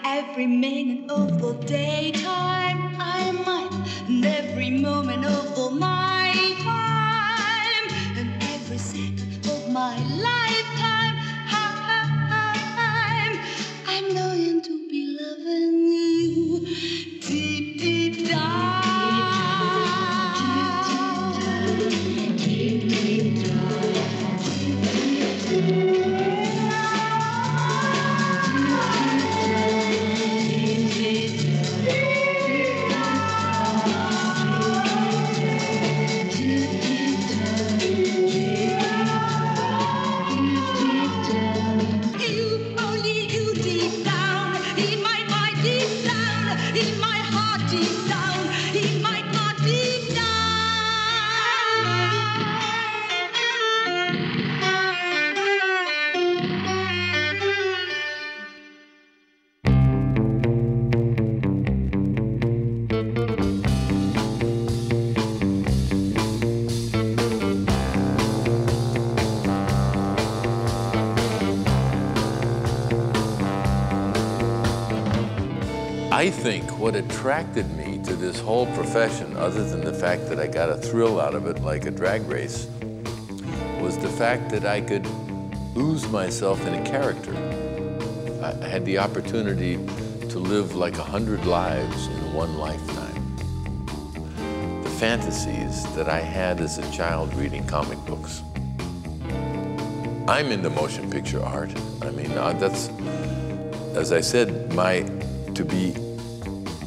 Every minute of the daytime I'm mine, and every moment of the night time, and every second of my lifetime I'm knowing to be loving you deep, deep down. Deep, deep down. I think what attracted me to this whole profession, other than the fact that I got a thrill out of it like a drag race, was the fact that I could lose myself in a character. I had the opportunity to live like 100 lives in one lifetime. The fantasies that I had as a child reading comic books. I'm into motion picture art. I mean, that's, as I said, to be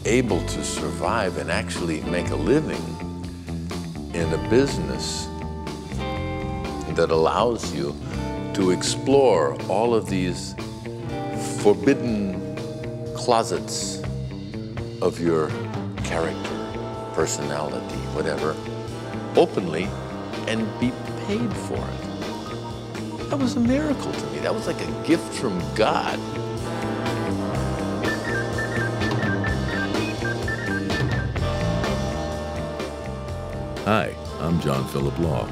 able to survive and actually make a living in a business that allows you to explore all of these forbidden closets of your character, personality, whatever, openly and be paid for it. That was a miracle to me. That was like a gift from God. Hi, I'm John Philip Law.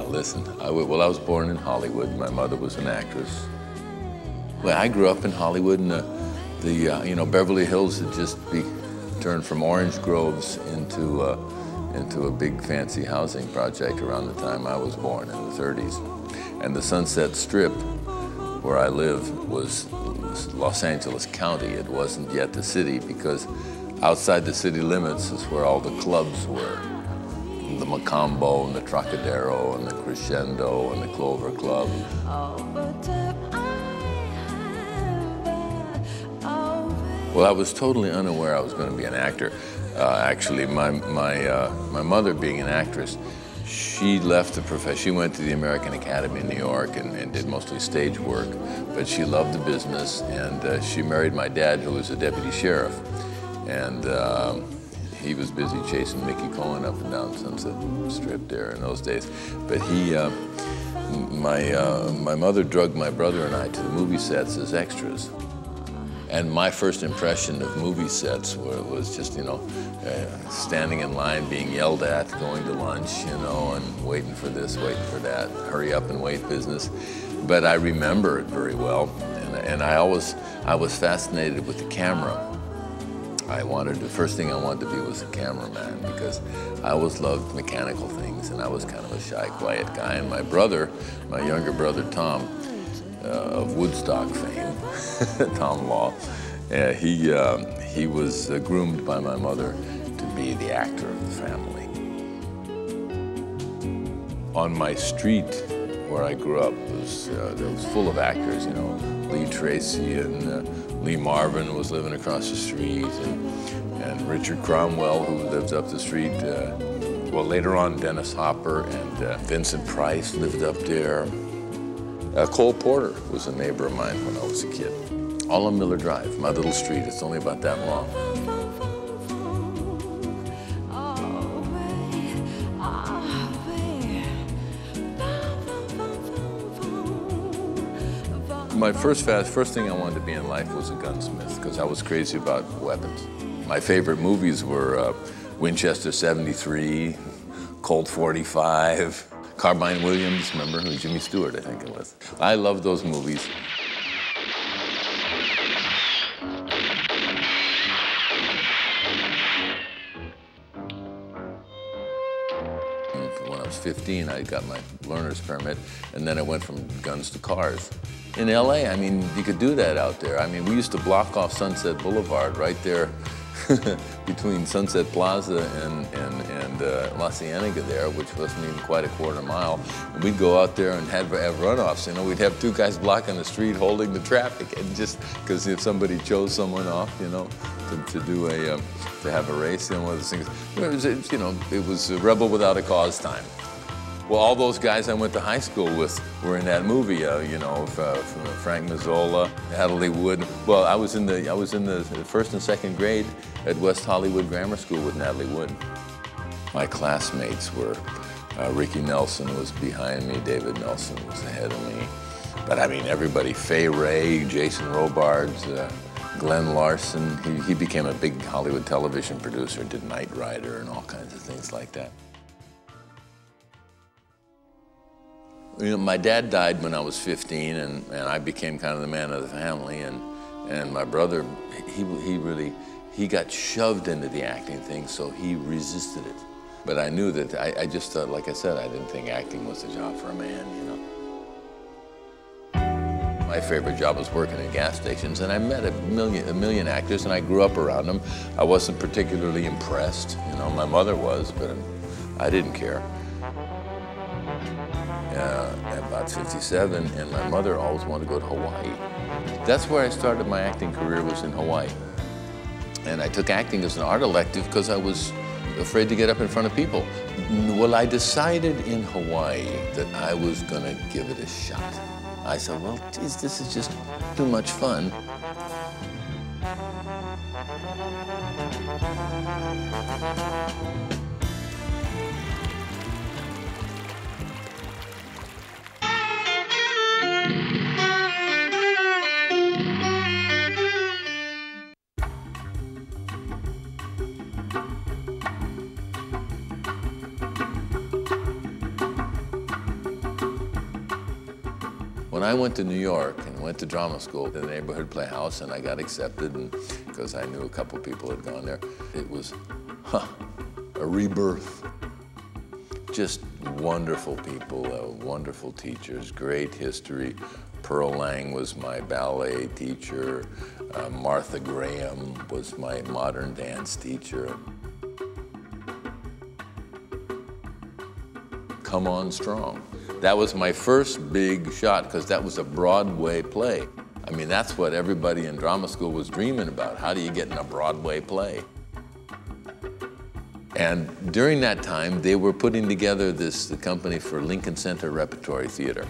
Listen, I was born in Hollywood. My mother was an actress. Well, I grew up in Hollywood, and Beverly Hills had just turned from orange groves into a big fancy housing project around the time I was born in the 30s. And the Sunset Strip, where I live, was Los Angeles County. It wasn't yet the city, because outside the city limits is where all the clubs were. The Macombo and the Trocadero and the Crescendo and the Clover Club. Well, I was totally unaware I was going to be an actor. Actually, my mother, being an actress, she left the profession. She went to the American Academy in New York and did mostly stage work, but she loved the business, and she married my dad, who was a deputy sheriff. And he was busy chasing Mickey Cohen up and down Sunset Strip there in those days. But my mother drugged my brother and I to the movie sets as extras. And my first impression of movie sets was just, standing in line, being yelled at, going to lunch, and waiting for this, waiting for that, hurry up and wait business. But I remember it very well, and I was fascinated with the camera. The first thing I wanted to be was a cameraman, because I always loved mechanical things, and I was kind of a shy, quiet guy. And my younger brother, Tom, of Woodstock fame, Tom Law. He was groomed by my mother to be the actor of the family. On my street where I grew up, it was full of actors, you know. Lee Tracy and Lee Marvin was living across the street, and Richard Cromwell, who lives up the street. Well, later on, Dennis Hopper and Vincent Price lived up there. Cole Porter was a neighbor of mine when I was a kid. All on Miller Drive, my little street. It's only about that long. My first thing I wanted to be in life was a gunsmith, because I was crazy about weapons. My favorite movies were Winchester 73, Colt 45, Carbine Williams, remember? Jimmy Stewart, I think it was. I love those movies. When I was 15, I got my learner's permit, and then I went from guns to cars. In LA, I mean, you could do that out there. I mean, we used to block off Sunset Boulevard right there between Sunset Plaza and La Cienega there, which wasn't even quite a quarter mile. And we'd go out there and have runoffs. You know, we'd have two guys blocking the street holding the traffic, and just because if somebody chose someone off, you know, to have a race, you know, one of those things. It was a rebel without a cause time. Well, all those guys I went to high school with were in that movie, Frank Mazzola, Natalie Wood. Well, I was in the first and second grade at West Hollywood Grammar School with Natalie Wood. My classmates were, Ricky Nelson was behind me, David Nelson was ahead of me. But I mean, everybody, Fay Ray, Jason Robards, Glenn Larson. He became a big Hollywood television producer, did Knight Rider and all kinds of things like that. You know, my dad died when I was 15, and I became kind of the man of the family, and my brother, he got shoved into the acting thing, so he resisted it. But I knew that, I just thought, like I said, I didn't think acting was a job for a man, you know. My favorite job was working at gas stations, and I met a million actors, and I grew up around them. I wasn't particularly impressed, you know, my mother was, but I didn't care. About 57, and my mother always wanted to go to Hawaii. That's where I started my acting career, was in Hawaii. And I took acting as an art elective because I was afraid to get up in front of people. Well, I decided in Hawaii that I was gonna give it a shot. I said, well, geez, this is just too much fun. When I went to New York and went to drama school at the neighborhood playhouse, and I got accepted, and because I knew a couple people had gone there, it was a rebirth. Just wonderful people, wonderful teachers, great history. Pearl Lang was my ballet teacher. Martha Graham was my modern dance teacher. Come On Strong. That was my first big shot, because that was a Broadway play. I mean, that's what everybody in drama school was dreaming about. How do you get in a Broadway play? And during that time, they were putting together the company for Lincoln Center Repertory Theater.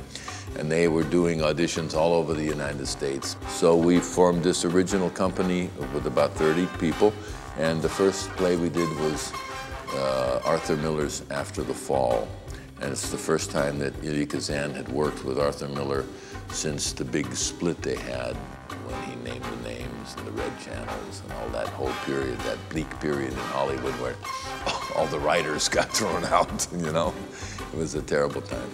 And they were doing auditions all over the United States. So we formed this original company with about 30 people. And the first play we did was Arthur Miller's After the Fall. And it's the first time that Elie Kazan had worked with Arthur Miller since the big split they had when he named the names and the red channels and all that whole period, that bleak period in Hollywood where all the writers got thrown out, you know. It was a terrible time.